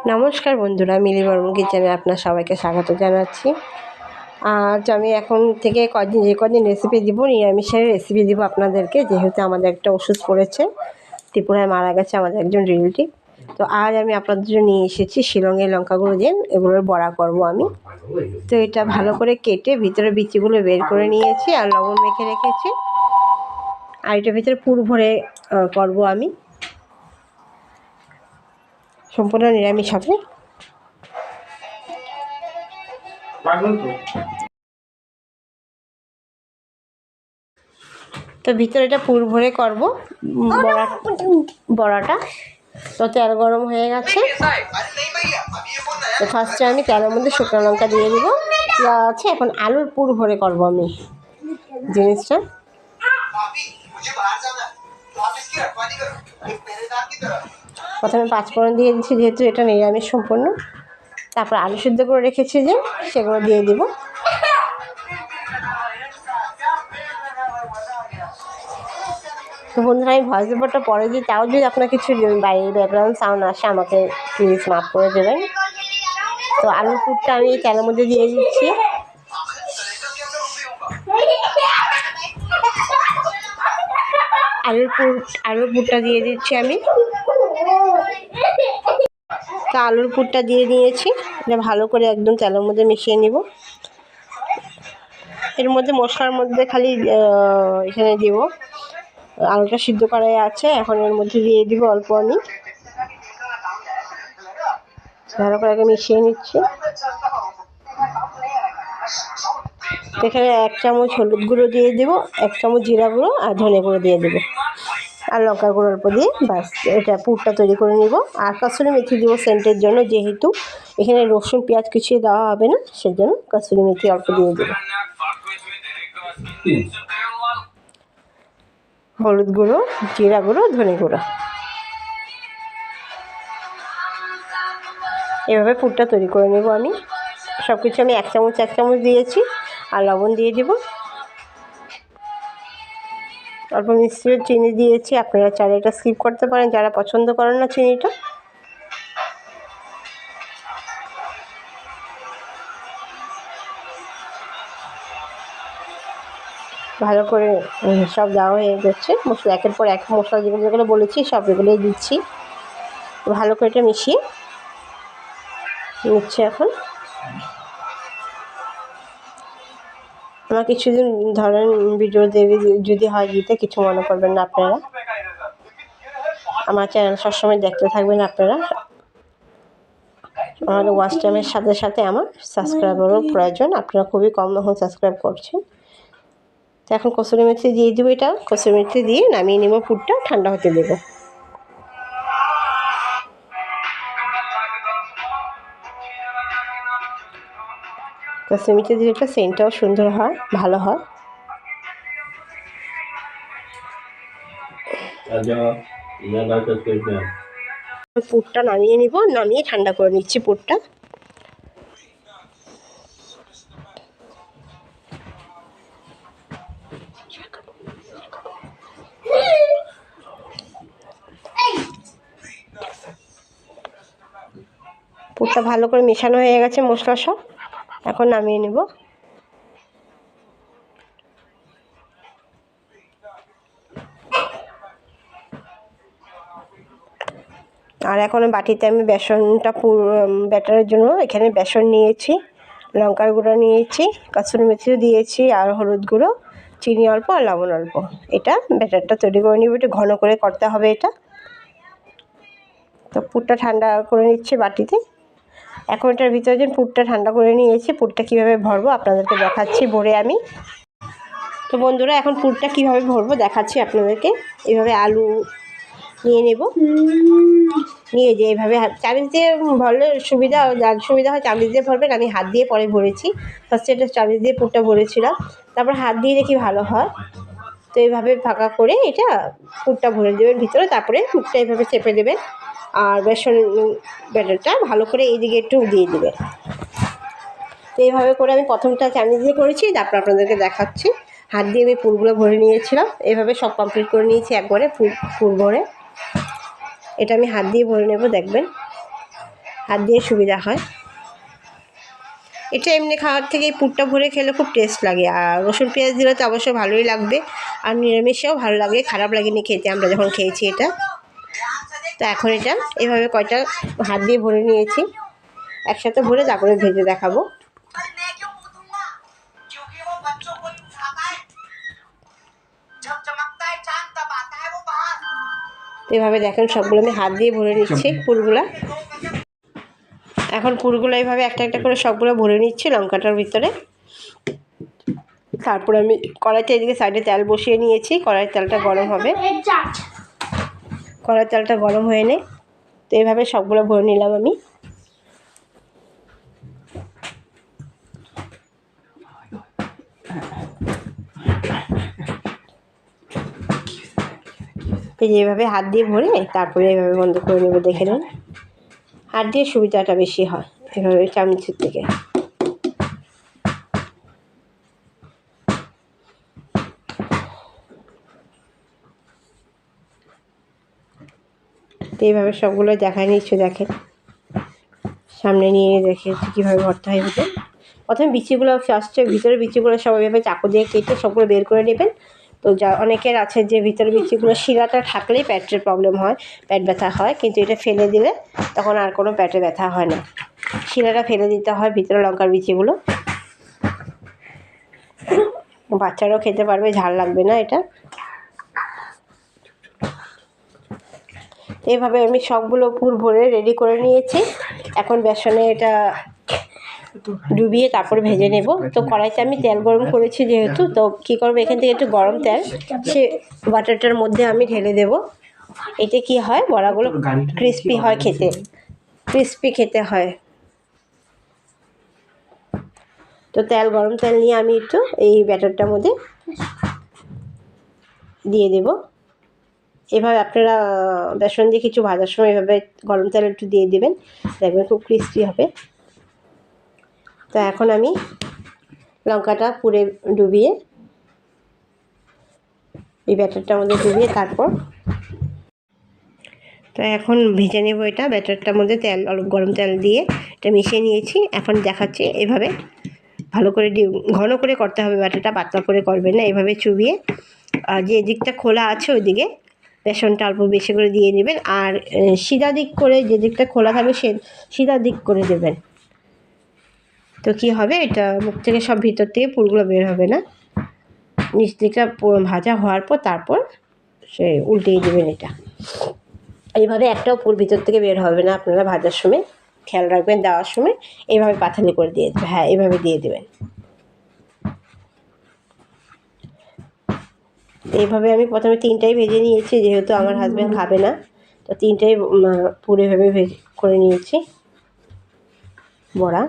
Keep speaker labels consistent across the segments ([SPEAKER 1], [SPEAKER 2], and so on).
[SPEAKER 1] নমস্কার বন্ধুরা, মিলি বর্মন কিচেনে আপনার সবাইকে স্বাগত জানাচ্ছি। আজ আমি এখন থেকে কদিন রেসিপি দিব, নিরামিষের রেসিপি দিব আপনাদেরকে। যেহেতু আমাদের একটা ওষুধ পড়েছে, ত্রিপুরায় মারা গেছে আমাদের একজন রিলেটিভ। তো আজ আমি আপনাদের জন্য নিয়ে এসেছি শিলংয়ের লঙ্কা গুঁড়ো দিয়ে এগুলোর বড়া করব আমি। তো এটা ভালো করে কেটে ভিতরে বিচিগুলো বের করে নিয়েছি আর লবণ মেখে রেখেছি। আর এটার ভিতরে পুর ভরে করব আমি, সম্পূর্ণ নিরামিষ হবে। তো ভিতরে এটা পুর ভরে করব বড়াটা। তো তেল গরম হয়ে গেছে। তো ফার্স্টে আমি তেলের মধ্যে শুকনো লঙ্কা দিয়ে দিব, দেওয়া আছে। এখন আলুর পুর ভরে করব আমি জিনিসটা। প্রথমে পাঁচফোড়ন দিয়ে দিচ্ছি, যেহেতু এটা নিরামিষ সম্পূর্ণ। তারপর আলু সিদ্ধ করে রেখেছি যে, সেগুলো দিয়ে দিব। তো বন্ধুরা, আমি ভয়েস ওভারটা পরে দিই, তাও যদি আপনার কিছু বাইরের ব্যাকগ্রাউন্ড সাউন্ড আসে আমাকে প্লিজ মাফ করে দেবেন। তো আলুর পুরটা আমি তেলের মধ্যে দিয়ে দিচ্ছি। আলুর পুরটা দিয়ে দিচ্ছি আমি। তো আলুর পুরটা দিয়ে দিয়েছি, এটা ভালো করে একদম তেলের মধ্যে মিশিয়ে নিব। এর মধ্যে মশলার মধ্যে খালি এখানে দিব, আলুটা সিদ্ধ করাই আছে। এখন এর মধ্যে দিয়ে দিব অল্প আমি, ভালো করে আগে মিশিয়ে নিচ্ছি। এখানে 1 চামচ হলুদ গুঁড়ো দিয়ে দেবো, 1 চামচ জিরা গুঁড়ো আর ধনে গুঁড়ো দিয়ে দেবো, আর লঙ্কা গুঁড়ো অল্প দিয়ে বাস এটা পুরটা তৈরি করে নিব। আর কাসুরি মেথি দিব সেন্টের জন্য, যেহেতু এখানে রসুন পেঁয়াজ কিছুই দেওয়া হবে না, সেজন্য কাসুরি মেথি অল্প দিয়ে দেবো। হলুদ গুঁড়ো, জিরা গুঁড়ো, ধনে গুঁড়ো, এভাবে পুরটা তৈরি করে নেব আমি। সব কিছু আমি 1 চামচ দিয়েছি, আর লবণ দিয়ে দেব। অল্প মিষ্টি চিনি দিয়েছি, আপনারা চাইলে এটা স্কিপ করতে পারেন যারা পছন্দ করেন না চিনিটা। ভালো করে সব দেওয়া হয়ে যাচ্ছে মশলা, একের পর এক মশলা যেগুলো বলেছি সব এগুলোই দিচ্ছি। ভালো করে এটা মিশিয়ে নিচ্ছি এখন। আমার কিছুদিন ধরেন ভিডিও দেরি যদি হয় দিতে, কিছু মনে করবেন না আপনারা। আমার চ্যানেল সবসময় দেখতে থাকবেন আপনারা। আমার ওয়াচ টাইমের সাথে সাথে আমার সাবস্ক্রাইবারও প্রয়োজন, আপনারা খুবই কম এখন সাবস্ক্রাইব করছেন। তো এখন কসুরি মেথি দিয়ে দেবো, এটা কসুরি মেথি দিয়ে নামিয়ে নেব, পুরটা ঠান্ডা হতে দেবো। কসুরি মেথি দিয়ে একটা সেন্টটাও সুন্দর হয়, ভালো হয়। পুরটা নামিয়ে নিব, নামিয়ে ঠান্ডা করে নিচ্ছি পুরটা। পুরটা ভালো করে মেশানো হয়ে গেছে মশলা সব, এখন নামিয়ে নেব। আর এখন বাটিতে আমি বেসনটা ব্যাটারের জন্য এখানে বেসন নিয়েছি, লঙ্কার গুঁড়ো নিয়েছি, কাসুরি মেথিও দিয়েছি, আর হলুদ গুঁড়ো, চিনি অল্প আর লবণ অল্প। এটা ব্যাটারটা তৈরি করে নিব, একটু ঘন করে করতে হবে এটা। তো পুরটা ঠান্ডা করে নিচ্ছি বাটিতে। এখন এটার ভিতরে যে পুরটা ঠান্ডা করে নিয়েছি, পুরটা কীভাবে ভরবো আপনাদেরকে দেখাচ্ছি ভরে আমি। তো বন্ধুরা, এখন পুরটা কীভাবে ভরবো দেখাচ্ছি আপনাদেরকে। এভাবে আলু নিয়ে নেব, নিয়ে যে এইভাবে চামচ দিয়ে ভরলে সুবিধা হয়, চামচ দিয়ে ভরবেন। আমি হাত দিয়ে পরে ভরেছি, ফার্স্টে এটা চামচ দিয়ে পুরটা ভরেছিলাম, তারপর হাত দিয়ে দেখি ভালো হয়। তো এইভাবে ফাঁকা করে এটা পুরটা ভরে দেবেন ভিতরে, তারপরে পুরটা এইভাবে চেপে দেবেন। আর বেসন ব্যাটারটা ভালো করে এইদিকে একটু দিয়ে দেবেন। তো এইভাবে করে আমি প্রথমটা চামচ দিয়ে করেছি, তারপর আপনাদেরকে দেখাচ্ছি। হাত দিয়ে আমি পুরগুলো ভরে নিয়েছিলাম, এইভাবে সব কমপ্লিট করে নিয়েছি একবারে পুর ভরে। এটা আমি হাত দিয়ে ভরে নেব, দেখবেন হাত দিয়ে সুবিধা হয়। এটা এমনি খাওয়ার থেকে এই পুরটা ভরে খেলে খুব টেস্ট লাগে, আর রসুন পেঁয়াজ দিলে তো অবশ্যই ভালোই লাগবে, আর নিরামিষেও ভালো লাগে, খারাপ লাগেনি খেতে আমরা যখন খেয়েছি এটা। তো এখন এটা এভাবে কয়টা হাত দিয়ে ভরে নিয়েছি, একসাথে ভরে তারপরে ভেজে দেখাবো। এভাবে দেখেন সবগুলো আমি হাত দিয়ে ভরে নিচ্ছি পুরগুলা। এখন পুরগুলো এইভাবে একটা একটা করে সবগুলো ভরে নিচ্ছি লঙ্কাটার ভিতরে। তারপরে আমি কড়াইতে এদিকে সাইডে তেল বসিয়ে নিয়েছি, কড়াইয়ের তেলটা গরম হবে, কড়াইয়ের তেলটা গরম হয়ে নে। তো এইভাবে সবগুলো ভরে নিলাম আমি। এইভাবে হাত দিয়ে ভরে তারপরে এইভাবে বন্ধ করে নেব। দেখে নিন, হাত দিয়ে সুবিধাটা বেশি হয় এভাবে চামচের থেকে। তো এইভাবে সবগুলো দেখায় নিচ্ছি, দেখেন সামনে নিয়ে দেখে কীভাবে ভরতে হয়। প্রথমে বিচিগুলো ফার্স্টে ভিতরে বিচিগুলো সব এভাবে চাকু দিয়ে কেটে সবগুলো বের করে নেবেন। তো যা অনেকের আছে যে ভিতরে বিচিগুলো শিরাটা থাকলেই পেটের প্রবলেম হয়, পেট ব্যথা হয়, কিন্তু এটা ফেলে দিলে তখন আর কোনো পেটে ব্যথা হয় না। শিরাটা ফেলে দিতে হয় ভিতরে লঙ্কার বিচিগুলো, বাচ্চারাও খেতে পারবে, ঝাল লাগবে না এটা। এইভাবে আমি সবগুলো পুর ভরে রেডি করে নিয়েছি। এখন বেসনে এটা ডুবিয়ে তারপর ভেজে নেব। তো কড়াইতে আমি তেল গরম করেছি যেহেতু, তো কী করবো, এখান থেকে একটু গরম তেল সে বাটারটার মধ্যে আমি ঢেলে দেব। এতে কি হয়, বড়াগুলো ক্রিস্পি হয়, খেতে ক্রিস্পি খেতে হয়। তো গরম তেল নিয়ে আমি একটু এই ব্যাটারটার মধ্যে দিয়ে দেব। এভাবে আপনারা বেসন দিয়ে কিছু ভাজার সময় এভাবে গরম তেল একটু দিয়ে দেবেন, দেখবেন খুব ক্রিস্পি হবে। তো এখন আমি লঙ্কাটা পুরে ডুবিয়ে এই ব্যাটারটার মধ্যে ডুবিয়ে তারপর তো এখন ভেজে নেব এটা। ব্যাটারটার মধ্যে তেল, অল্প গরম তেল দিয়ে এটা মিশিয়ে নিয়েছি। এখন দেখাচ্ছি এভাবে ভালো করে ঘন করে করতে হবে ব্যাটারটা, পাতলা করে করবেন না। এভাবে চুবিয়ে যে দিকটা খোলা আছে ওই দিকে বেসনটা অল্প বেশি করে দিয়ে নেবেন, আর সিধা দিক করে যে দিকটা খোলা থাকবে সে সিধা দিক করে দেবেন। তো কী হবে, এটা মুখ থেকে সব ভিতর থেকে পুরগুলো বের হবে না। নিচ দিকটা ভাজা হওয়ার পর তারপর সে উল্টিয়ে দেবেন এটা। এইভাবে একটাও পুর ভিতর থেকে বের হবে না, আপনারা ভাজার সময় খেয়াল রাখবেন, দেওয়ার সময় এইভাবে পাথালি করে দিয়ে দেবেন। হ্যাঁ, এইভাবে দিয়ে দেবেন। এইভাবে আমি প্রথমে 3টাই ভেজে নিয়েছি, যেহেতু আমার হাজব্যান্ড খাবে না, তো 3টাই পুরো এভাবে ভেজে করে নিয়েছি বড়া।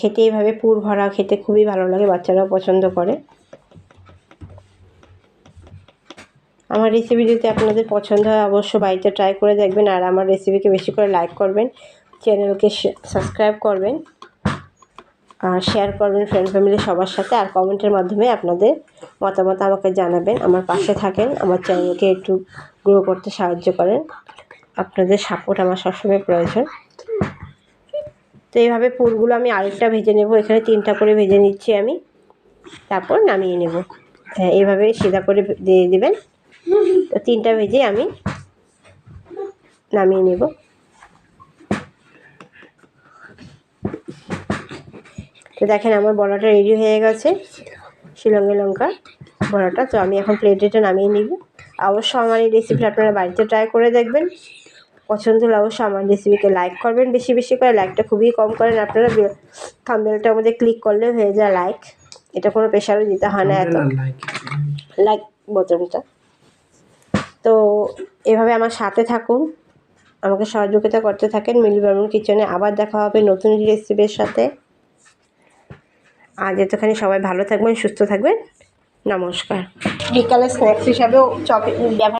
[SPEAKER 1] খেতে এইভাবে পুর ভরা খেতে খুবই ভালো লাগে, বাচ্চারাও পছন্দ করে। আমার রেসিপি যদি আপনাদের পছন্দ হয় অবশ্যই বাড়িতে ট্রাই করে দেখবেন, আর আমার রেসিপিকে বেশি করে লাইক করবেন, চ্যানেলকে সাবস্ক্রাইব করবেন, আর শেয়ার করবেন ফ্রেন্ড ফ্যামিলি সবার সাথে, আর কমেন্টের মাধ্যমে আপনাদের মতামত আমাকে জানাবেন। আমার পাশে থাকেন, আমার চ্যানেলকে একটু গ্রো করতে সাহায্য করেন, আপনাদের সাপোর্ট আমার সবসময় প্রয়োজন। তো এইভাবে পুরগুলো আমি আরেকটা ভেজে নেব, এখানে 3টা করে ভেজে নিচ্ছি আমি, তারপর নামিয়ে নেব। হ্যাঁ, এইভাবে সিধা করে দিয়ে দেবেন। তো 3টা ভেজে আমি নামিয়ে নেব। তো দেখেন আমার বড়াটা রেডি হয়ে গেছে, শিলংয়ের লঙ্কা বড়াটা। তো আমি এখন প্লেটে নামিয়ে নিব। অবশ্য আমার এই রেসিপি আপনারা বাড়িতে ট্রাই করে দেখবেন, পছন্দ হলে অবশ্যই আমার রেসিপিকে লাইক করবেন, বেশি বেশি করে। লাইকটা খুবই কম করেন আপনারা, থাম্বনেলটার মধ্যে ক্লিক করলে হয়ে যায় লাইক, এটা কোনো প্রেশারও দিতে হয় না, এত লাইক বোতামটা। তো এভাবে আমার সাথে থাকুন, আমাকে সহযোগিতা করতে থাকেন। মিলি বর্মন কিচেনে আবার দেখা হবে নতুন রেসিপির সাথে। আজ এতখানি, সবাই ভালো থাকবেন, সুস্থ থাকবেন, নমস্কার। বিকালে স্ন্যাক্স হিসাবেও চপ ব্যবহার